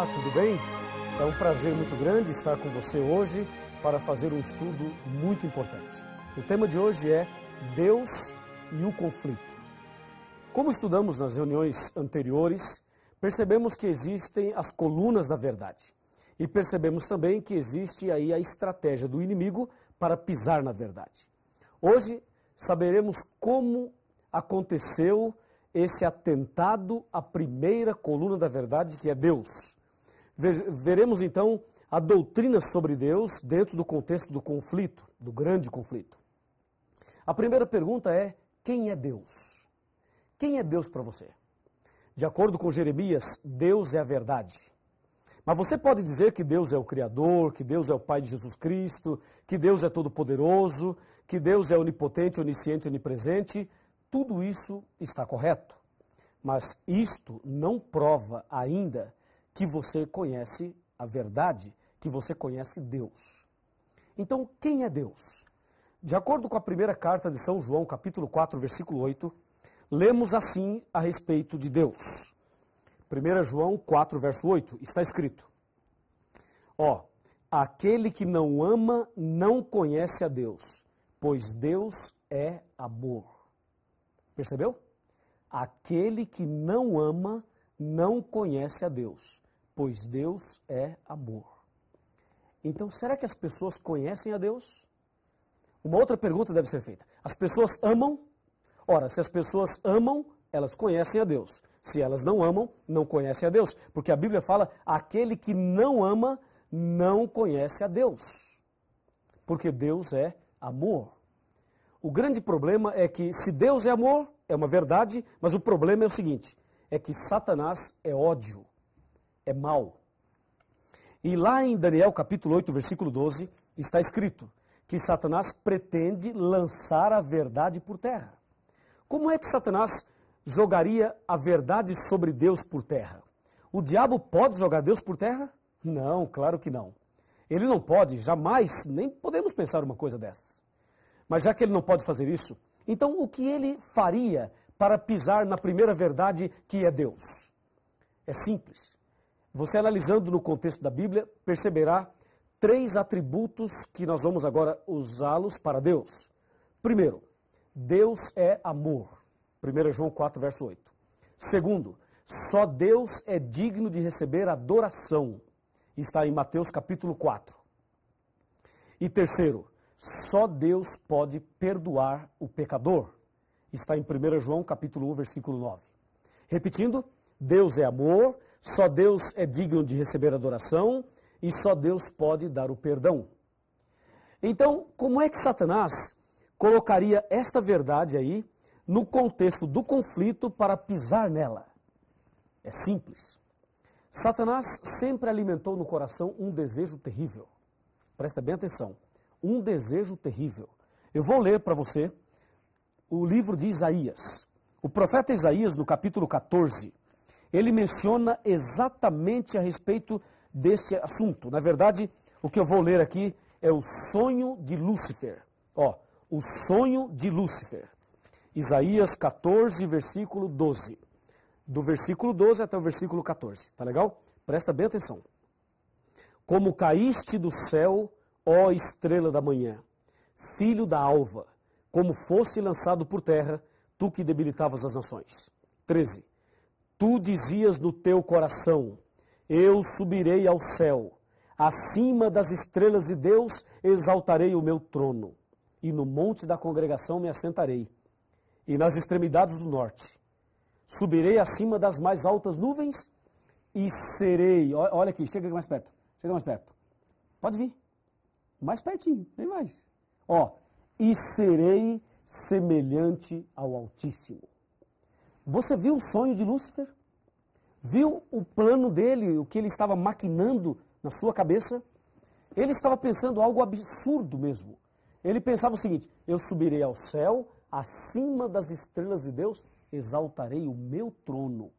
Olá, tudo bem? É um prazer muito grande estar com você hoje para fazer um estudo muito importante. O tema de hoje é Deus e o conflito. Como estudamos nas reuniões anteriores, percebemos que existem as colunas da verdade. E percebemos também que existe aí a estratégia do inimigo para pisar na verdade. Hoje saberemos como aconteceu esse atentado à primeira coluna da verdade, que é Deus. Veremos então a doutrina sobre Deus dentro do contexto do conflito, do grande conflito. A primeira pergunta é: quem é Deus? Quem é Deus para você? De acordo com Jeremias, Deus é a verdade. Mas você pode dizer que Deus é o Criador, que Deus é o Pai de Jesus Cristo, que Deus é todo-poderoso, que Deus é onipotente, onisciente, onipresente. Tudo isso está correto. Mas isto não prova ainda que você conhece a verdade, que você conhece Deus. Então, quem é Deus? De acordo com a primeira carta de São João, capítulo 4, versículo 8, lemos assim a respeito de Deus. 1 João 4, verso 8, está escrito: aquele que não ama não conhece a Deus, pois Deus é amor. Percebeu? Aquele que não ama não conhece a Deus, pois Deus é amor. Então, será que as pessoas conhecem a Deus? Uma outra pergunta deve ser feita. As pessoas amam? Ora, se as pessoas amam, elas conhecem a Deus. Se elas não amam, não conhecem a Deus. Porque a Bíblia fala: aquele que não ama não conhece a Deus. Porque Deus é amor. O grande problema é que, se Deus é amor, é uma verdade, mas o problema é o seguinte, é que Satanás é ódio, é mal. E lá em Daniel capítulo 8, versículo 12, está escrito que Satanás pretende lançar a verdade por terra. Como é que Satanás jogaria a verdade sobre Deus por terra? O diabo pode jogar Deus por terra? Não, claro que não. Ele não pode, jamais, nem podemos pensar uma coisa dessas. Mas já que ele não pode fazer isso, então o que ele faria para pisar na primeira verdade, que é Deus? É simples. Você, analisando no contexto da Bíblia, perceberá 3 atributos que nós vamos agora usá-los para Deus. Primeiro, Deus é amor. 1 João 4, verso 8. Segundo, só Deus é digno de receber adoração. Está em Mateus capítulo 4. E terceiro, só Deus pode perdoar o pecador. Está em 1 João capítulo 1, versículo 9. Repetindo, Deus é amor, só Deus é digno de receber adoração e só Deus pode dar o perdão. Então, como é que Satanás colocaria esta verdade aí no contexto do conflito para pisar nela? É simples. Satanás sempre alimentou no coração um desejo terrível. Presta bem atenção. Um desejo terrível. Eu vou ler para você o livro de Isaías. O profeta Isaías, no capítulo 14, ele menciona exatamente a respeito desse assunto. Na verdade, o que eu vou ler aqui é o sonho de Lúcifer. O sonho de Lúcifer. Isaías 14, versículo 12. Do versículo 12 até o versículo 14. Tá legal? Presta bem atenção. Como caíste do céu, ó estrela da manhã, filho da alva, como fosse lançado por terra, tu que debilitavas as nações. 13. Tu dizias no teu coração: eu subirei ao céu, acima das estrelas de Deus exaltarei o meu trono, e no monte da congregação me assentarei, e nas extremidades do norte. Subirei acima das mais altas nuvens e serei... Olha aqui, chega mais perto, chega mais perto. Pode vir. Mais pertinho, bem mais. E serei semelhante ao Altíssimo. Você viu o sonho de Lúcifer? Viu o plano dele, o que ele estava maquinando na sua cabeça? Ele estava pensando algo absurdo mesmo. Ele pensava o seguinte: eu subirei ao céu, acima das estrelas de Deus, exaltarei o meu trono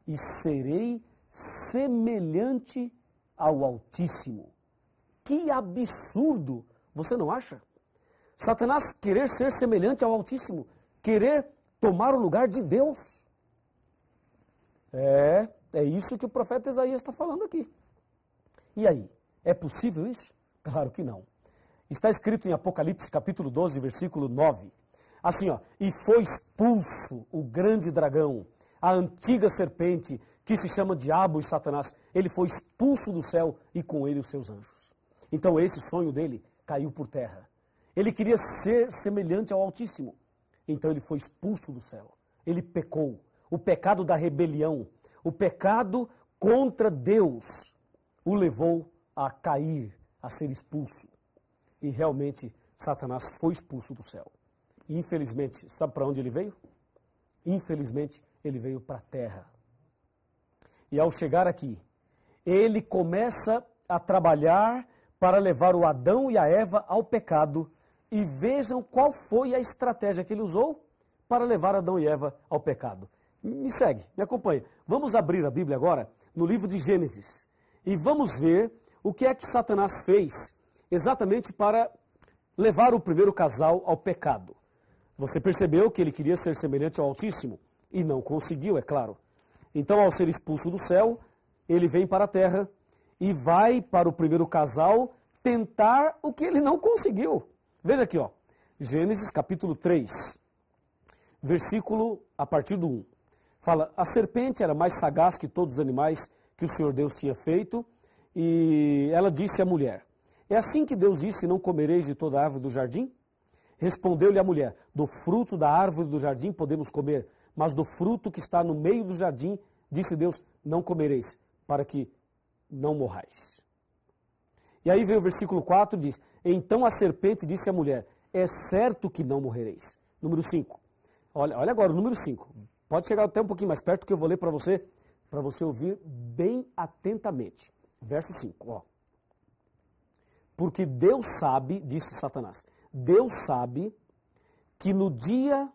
e serei semelhante ao Altíssimo. Que absurdo, você não acha? Satanás querer ser semelhante ao Altíssimo, querer tomar o lugar de Deus. É isso que o profeta Isaías está falando aqui. E aí, é possível isso? Claro que não. Está escrito em Apocalipse capítulo 12, versículo 9. Assim, ó, e foi expulso o grande dragão, a antiga serpente, que se chama Diabo e Satanás. Ele foi expulso do céu e com ele os seus anjos. Então esse sonho dele caiu por terra. Ele queria ser semelhante ao Altíssimo. Então ele foi expulso do céu. Ele pecou. O pecado da rebelião, o pecado contra Deus, o levou a cair, a ser expulso. E realmente Satanás foi expulso do céu. E infelizmente, sabe para onde ele veio? Infelizmente, ele veio para a terra. E ao chegar aqui, ele começa a trabalhar para levar o Adão e a Eva ao pecado. E vejam qual foi a estratégia que ele usou para levar Adão e Eva ao pecado. Me segue, me acompanha. Vamos abrir a Bíblia agora no livro de Gênesis. E vamos ver o que é que Satanás fez exatamente para levar o primeiro casal ao pecado. Você percebeu que ele queria ser semelhante ao Altíssimo e não conseguiu, é claro. Então, ao ser expulso do céu, ele vem para a terra e vai para o primeiro casal tentar o que ele não conseguiu. Veja aqui, ó, Gênesis capítulo 3, versículo a partir do 1. Fala, a serpente era mais sagaz que todos os animais que o Senhor Deus tinha feito, e ela disse à mulher, é assim que Deus disse, não comereis de toda a árvore do jardim? Respondeu-lhe a mulher, do fruto da árvore do jardim podemos comer, mas do fruto que está no meio do jardim, disse Deus, não comereis, para que não morrais. E aí vem o versículo 4, diz, então a serpente disse à mulher, é certo que não morrereis. Número 5. Olha agora o número 5. Pode chegar até um pouquinho mais perto que eu vou ler para você ouvir bem atentamente. Verso 5, ó. Porque Deus sabe, disse Satanás, Deus sabe que no dia,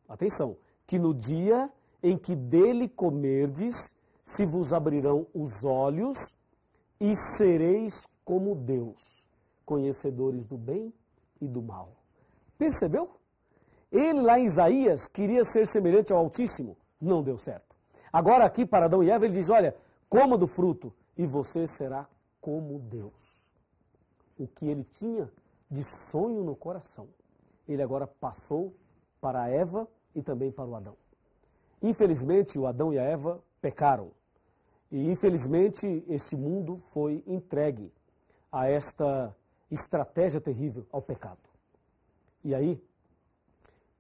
atenção, que no dia em que dele comerdes, se vos abrirão os olhos e sereis como Deus, conhecedores do bem e do mal. Percebeu? Ele lá em Isaías queria ser semelhante ao Altíssimo, não deu certo. Agora aqui para Adão e Eva ele diz, olha, coma do fruto e você será como Deus. O que ele tinha de sonho no coração, ele agora passou para a Eva e também para o Adão. Infelizmente, o Adão e a Eva pecaram. E infelizmente, esse mundo foi entregue a esta estratégia terrível, ao pecado. E aí,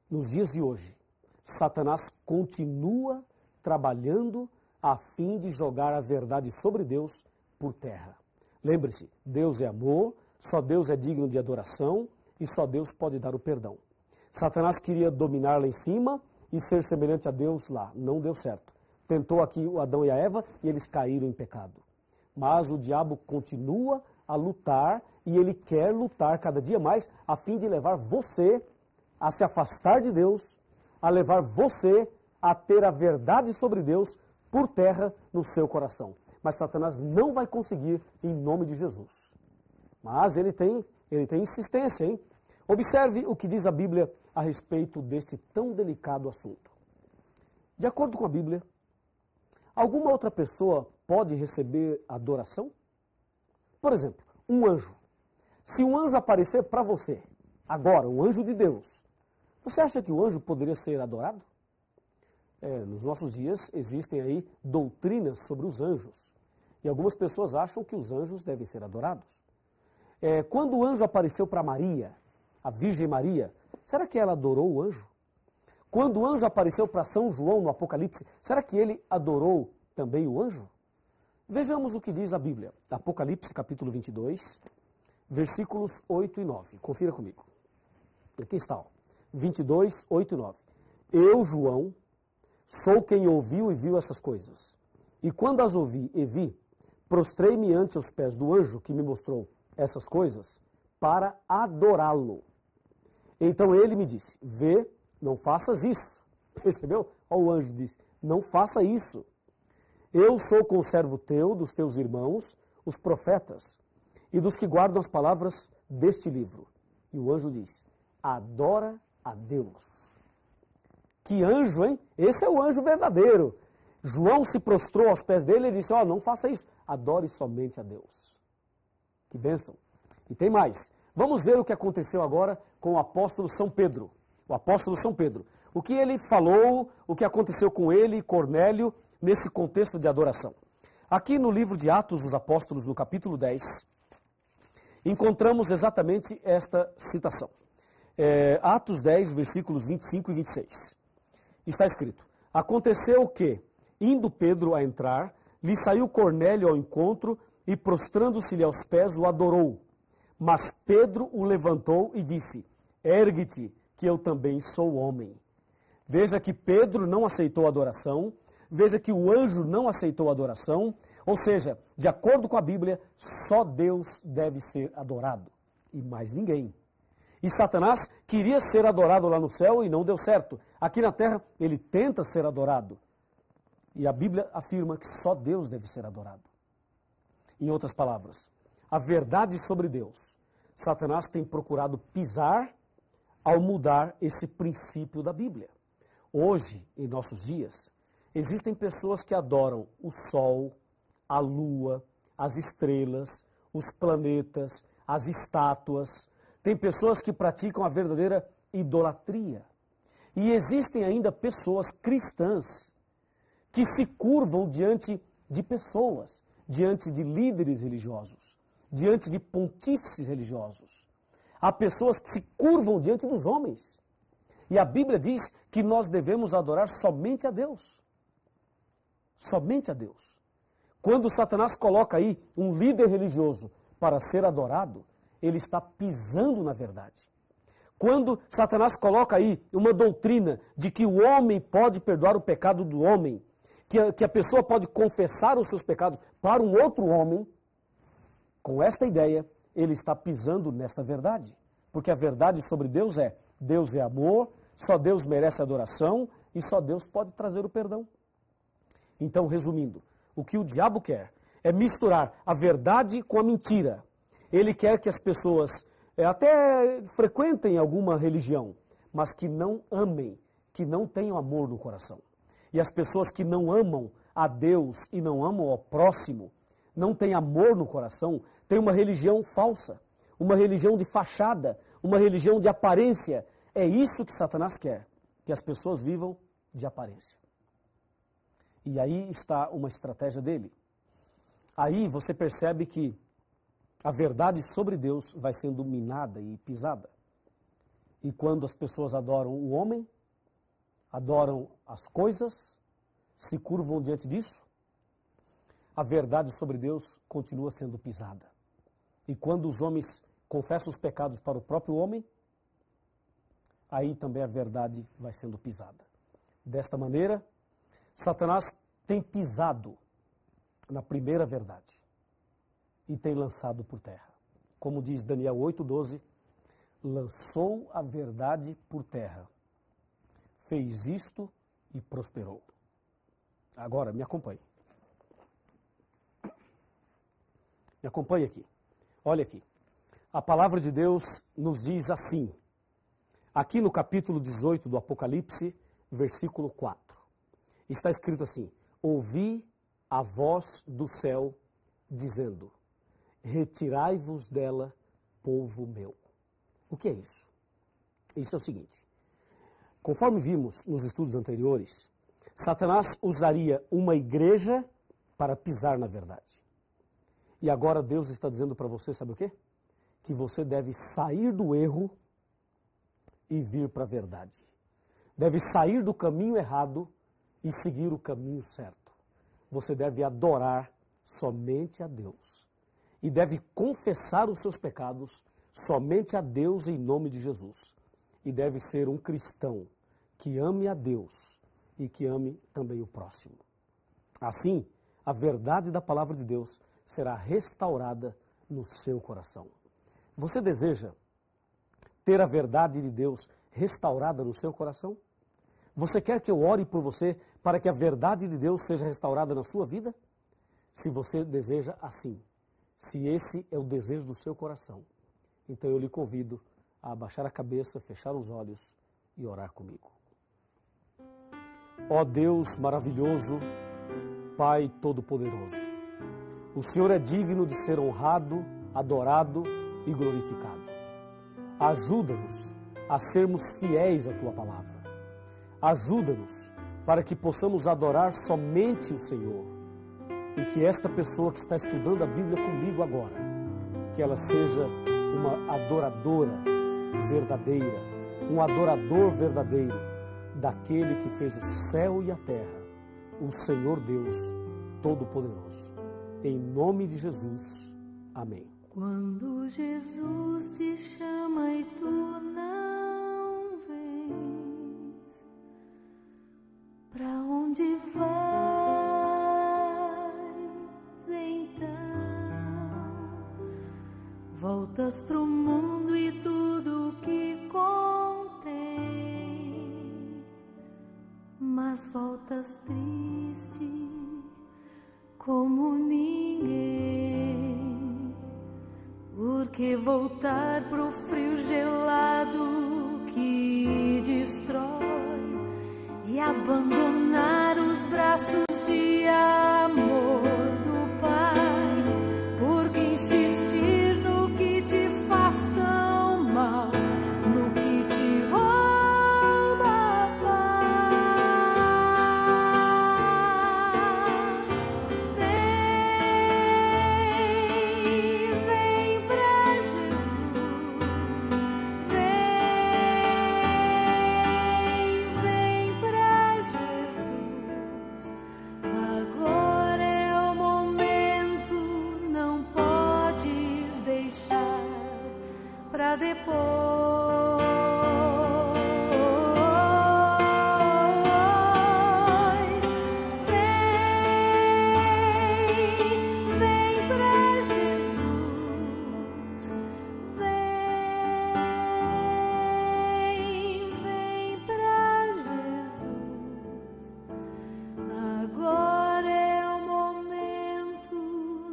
nos dias de hoje, Satanás continua trabalhando a fim de jogar a verdade sobre Deus por terra. Lembre-se, Deus é amor, só Deus é digno de adoração e só Deus pode dar o perdão. Satanás queria dominar lá em cima e ser semelhante a Deus lá. Não deu certo. Tentou aqui o Adão e a Eva e eles caíram em pecado. Mas o diabo continua a lutar e ele quer lutar cada dia mais a fim de levar você a se afastar de Deus, a levar você a ter a verdade sobre Deus por terra no seu coração. Mas Satanás não vai conseguir em nome de Jesus. Mas ele tem insistência, hein? Observe o que diz a Bíblia a respeito desse tão delicado assunto. De acordo com a Bíblia, alguma outra pessoa pode receber adoração? Por exemplo, um anjo. Se um anjo aparecer para você, agora, um anjo de Deus, você acha que o anjo poderia ser adorado? Nos nossos dias existem aí doutrinas sobre os anjos. E algumas pessoas acham que os anjos devem ser adorados. Quando o anjo apareceu para Maria, a Virgem Maria, será que ela adorou o anjo? Quando o anjo apareceu para São João no Apocalipse, será que ele adorou também o anjo? Vejamos o que diz a Bíblia. Apocalipse capítulo 22, versículos 8 e 9. Confira comigo. Aqui está, ó. 22, 8 e 9. Eu, João, sou quem ouviu e viu essas coisas. E quando as ouvi e vi, prostrei-me ante os pés do anjo que me mostrou essas coisas para adorá-lo. Então ele me disse, vê, não faças isso. Percebeu? Olha o anjo disse, não faça isso. Eu sou conservo teu, dos teus irmãos, os profetas, e dos que guardam as palavras deste livro. E o anjo diz, adora a Deus. Que anjo, hein? Esse é o anjo verdadeiro. João se prostrou aos pés dele e disse, ó, não faça isso, adore somente a Deus. Que bênção. E tem mais. Vamos ver o que aconteceu agora com o apóstolo São Pedro. O apóstolo São Pedro. O que ele falou, o que aconteceu com ele e Cornélio nesse contexto de adoração. Aqui no livro de Atos dos Apóstolos, no capítulo 10, encontramos exatamente esta citação. Atos 10, versículos 25 e 26. Está escrito, aconteceu que, indo Pedro a entrar, lhe saiu Cornélio ao encontro e, prostrando-se-lhe aos pés, o adorou. Mas Pedro o levantou e disse, ergue-te, que eu também sou homem. Veja que Pedro não aceitou a adoração, veja que o anjo não aceitou a adoração, ou seja, de acordo com a Bíblia, só Deus deve ser adorado, e mais ninguém. E Satanás queria ser adorado lá no céu e não deu certo. Aqui na terra, ele tenta ser adorado. E a Bíblia afirma que só Deus deve ser adorado. Em outras palavras, a verdade sobre Deus, Satanás tem procurado pisar ao mudar esse princípio da Bíblia. Hoje, em nossos dias, existem pessoas que adoram o sol, a lua, as estrelas, os planetas, as estátuas. Tem pessoas que praticam a verdadeira idolatria. E existem ainda pessoas cristãs que se curvam diante de pessoas, diante de líderes religiosos, diante de pontífices religiosos. Há pessoas que se curvam diante dos homens. E a Bíblia diz que nós devemos adorar somente a Deus. Somente a Deus. Quando Satanás coloca aí um líder religioso para ser adorado, ele está pisando na verdade. Quando Satanás coloca aí uma doutrina de que o homem pode perdoar o pecado do homem, que a pessoa pode confessar os seus pecados para um outro homem, com esta ideia, ele está pisando nesta verdade. Porque a verdade sobre Deus é amor, só Deus merece adoração e só Deus pode trazer o perdão. Então, resumindo, o que o diabo quer é misturar a verdade com a mentira. Ele quer que as pessoas até frequentem alguma religião, mas que não amem, que não tenham amor no coração. E as pessoas que não amam a Deus e não amam ao próximo, não têm amor no coração, têm uma religião falsa, uma religião de fachada, uma religião de aparência. É isso que Satanás quer, que as pessoas vivam de aparência. E aí está uma estratégia dele. Aí você percebe que a verdade sobre Deus vai sendo minada e pisada. E quando as pessoas adoram o homem, adoram as coisas, se curvam diante disso, a verdade sobre Deus continua sendo pisada. E quando os homens confessam os pecados para o próprio homem, aí também a verdade vai sendo pisada. Desta maneira, Satanás tem pisado na primeira verdade e tem lançado por terra. Como diz Daniel 8,12, lançou a verdade por terra, fez isto e prosperou. Agora, me acompanhe. Me acompanhe aqui. Olha aqui. A palavra de Deus nos diz assim, aqui no capítulo 18 do Apocalipse, versículo 4. Está escrito assim, ouvi a voz do céu dizendo, retirai-vos dela, povo meu. O que é isso? Isso é o seguinte, conforme vimos nos estudos anteriores, Satanás usaria uma igreja para pisar na verdade. E agora Deus está dizendo para você, sabe o quê? Que você deve sair do erro e vir para a verdade. Deve sair do caminho errado e seguir o caminho certo. Você deve adorar somente a Deus. E deve confessar os seus pecados somente a Deus em nome de Jesus. E deve ser um cristão que ame a Deus e que ame também o próximo. Assim, a verdade da palavra de Deus será restaurada no seu coração. Você deseja ter a verdade de Deus restaurada no seu coração? Você quer que eu ore por você para que a verdade de Deus seja restaurada na sua vida? Se você deseja assim, se esse é o desejo do seu coração, então eu lhe convido a abaixar a cabeça, fechar os olhos e orar comigo. Ó Deus maravilhoso, Pai Todo-Poderoso. O Senhor é digno de ser honrado, adorado e glorificado. Ajuda-nos a sermos fiéis à Tua palavra. Ajuda-nos para que possamos adorar somente o Senhor. E que esta pessoa que está estudando a Bíblia comigo agora, que ela seja uma adoradora verdadeira, um adorador verdadeiro daquele que fez o céu e a terra, o Senhor Deus Todo-Poderoso. Em nome de Jesus. Amém. Quando Jesus te chama e tu não vens, pra onde vais então? Voltas pro mundo e tudo que contém, mas voltas triste como ninguém, porque voltar pro frio gelado que destrói e abandonar os braços de amor do Pai, porque insistir no que te faz tão mal, no que te rouba a paz. Vem pra Jesus, vem pra Jesus. Agora é o momento, não podes deixar pra depois. Vem pra Jesus, vem pra Jesus. Agora é o momento,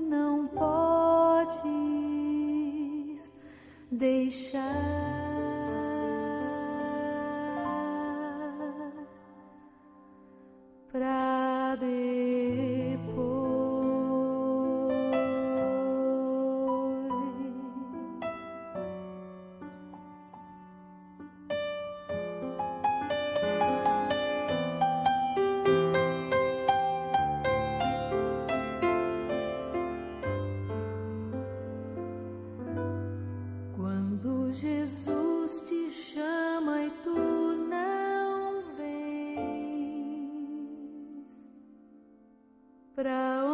não podes deixar pra depois. Quando Jesus te chama e tu não vens, pra